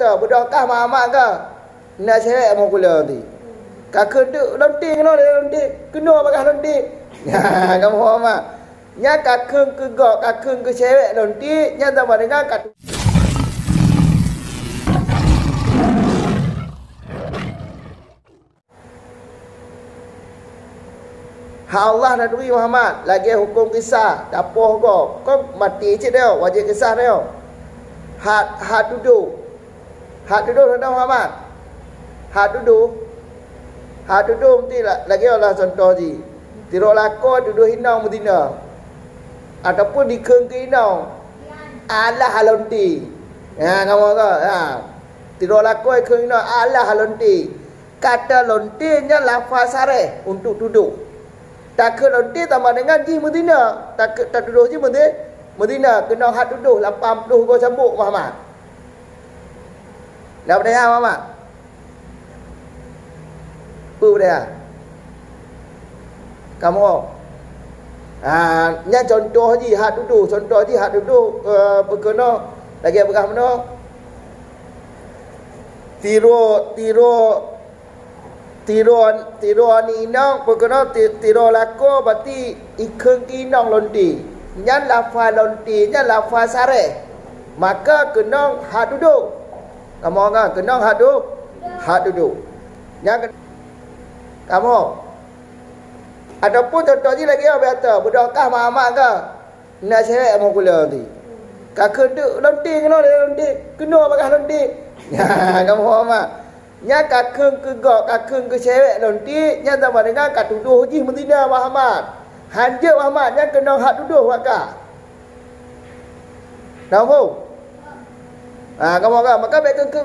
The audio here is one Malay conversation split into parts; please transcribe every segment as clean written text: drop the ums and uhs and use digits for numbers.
biasa berdokah Muhammad ke nak cewek mau kula nanti kakak tu lonting kena lonting kena pakai lonting ha kamu Muhammad nya kakak ke gok kakak ke cewek lonting nya sama dengan kat Allah dah beri Muhammad lagi hukum kisah dapoh kau mati cik dia wajib kisah dia had duduk dah Muhammad had duduk mesti lagi Allah contoh ji tiro lako duduk hinau Madinah ataupun di keung ke hinau Allah halonti ha kamu ke ha tiro lako keung hinau Allah halonti kata lontinya lafaz sareh untuk duduk tak ke lonti tambah dengan ji Madinah tak duduk ji Madinah kena had duduk 80 kau cambuk Muhammad dah berdaya Muhammad apa berdaya kamu nya contoh ji had duduk berkena lagi berkah mana tiro ni inang berkena tiro lako berarti ikeng kinang lonti nyan lafaz lonti nyan lafaz sareh maka kena had duduk kamu kan kena had duduk nyan kamu ataupun contoh ni lagi biasa berdokah Muhammad ke nak cewek mau kula nanti kakak tu lonti kena pakai lonti ha kamu Muhammad nya kakak ke gok kakak ke cewek lonti nya sama dengan kat tuduh ji Madinah Muhammad hanja Muhammad nya kena had tuduh maka tahu kamu kan maka baik ke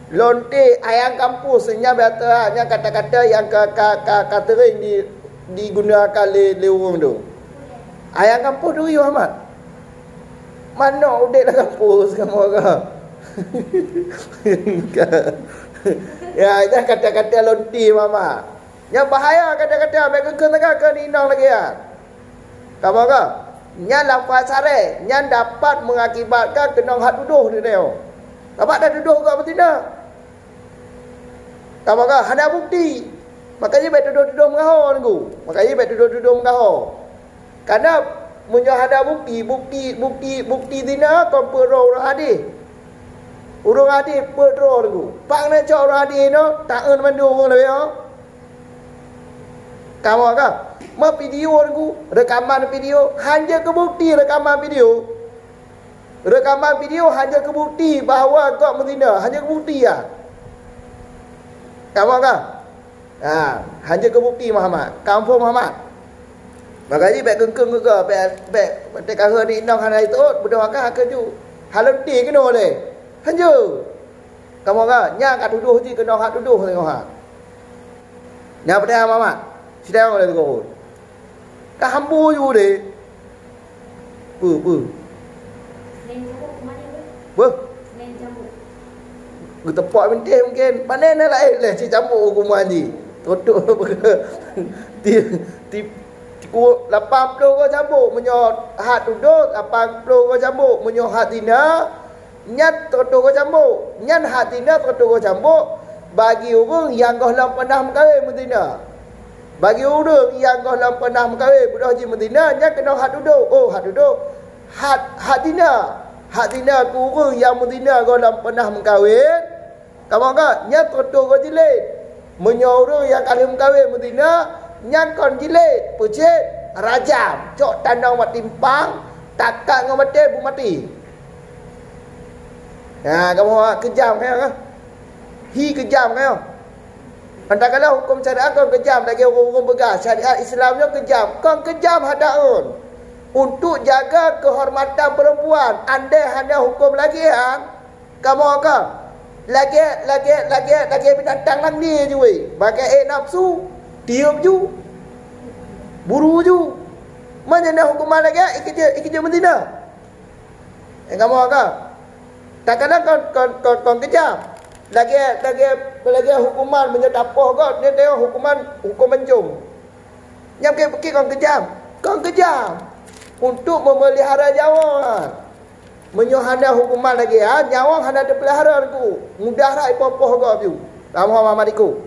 lonti ayam kampus nya biasa nya kata-kata yang katering digunakan le orang tu ayam kampus tu Muhammad mana udik lah kampus kamu kan ya itu kata-kata lonti mama yang bahaya kata-kata mereka kena ke ninang lagi ya kamu ke nya lafaz sareh nya dapat mengakibatkan kena had tuduh dia dapat dah tuduh ke betina kamu ke ada bukti makanya baik tuduh mengaho nunggu makanya baik tuduh mengaho karena punya ada bukti dina kompero orang hadis urung hadis pedro tu pak nak cak orang hadis no tak eun mandung le yo kamu kan ma video tu rekaman video hanya ke bukti rekaman video hanya ke bukti bahawa kau Madinah hanya ke bukti ya kamu kan hanya ke bukti Muhammad kampung Muhammad makanya baik kengkeng ke baik tekan hari inang hari itu berdoakan ke ju halenti ke no le hanya kamu kan nya kat tuduh ji kena hak tuduh tengok ha nya pada Muhammad sidang oleh tu ka hambu ju de pu kita pot penting mungkin panen lah le si campur hukuman ji tutup ti ku 80 ko campur menyo hak tuduh 80 ko campur menyo hak tina nyat toto ko campur nyan hak tina toto ko campur bagi orang yang kau lam pernah mengkawin Madinah bagi orang yang kau lam pernah mengkawin budak haji Madinah nyan kena hak tuduh hak tina ku orang yang Madinah kau lam pernah mengkawin kamu kan nyan toto ko jilid menyo orang yang kali mengkawin Madinah nyan kon jilid pucet rajam cok tandang mati timpang takak ngau mati bu mati ya kamu kejam kan kejam kan Mantakala hukum syariat kau kejam lagi hukum begas syariat Islamnya kejam kau kejam hadaun untuk jaga kehormatan perempuan andai hanya hukum lagi kamu akan lagi binatang lang ni je weh bagai nafsu tiup ju buru ju mana nak hukuman lagi ikija Madinah kamu akan tak kadang kau kejam lagi hukuman menyedapoh kau dia hukum mencung yang pergi kau kejam untuk memelihara jawab Menyohana hukuman lagi ha. Nyawa hana ada pelihara ku. Mudah dah ipo-ipo go piu. Lam Muhammad iku.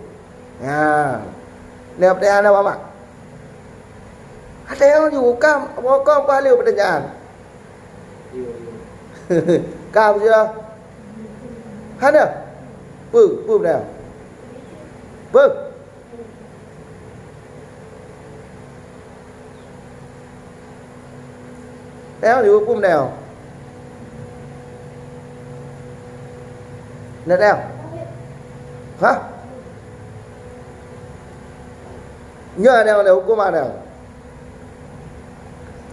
Ha. Ni apa dia nak Muhammad? Ada yang juga kam paling pertanyaan. Kau chưa? Hana. Pu dah. Pu. Đéo thì cũng đèo nè đèo hả nhớ đèo đèo cũng mà đèo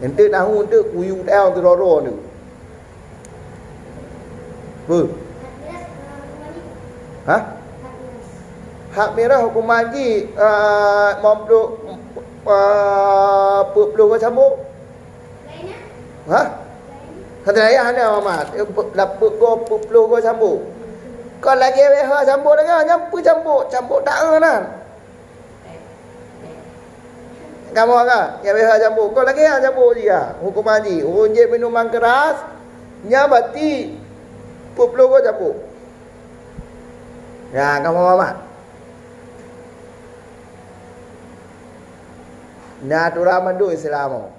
nên tự nào hôn tự cúi đèo từ đó rồi nữa hả hak merah hukuman lagi memperlu perlu ke cambuk hả thật đấy anh nào mà lập perlu ke cambuk còn lagi hơi cambuk đấy nhá cứ cambuk đã hơn à kamu kan ya hơi cambuk còn lagi cambuk gì à hukuman gì unje minuman keras nyabati perlu ke cambuk ya kamu apa Natura mandu Islam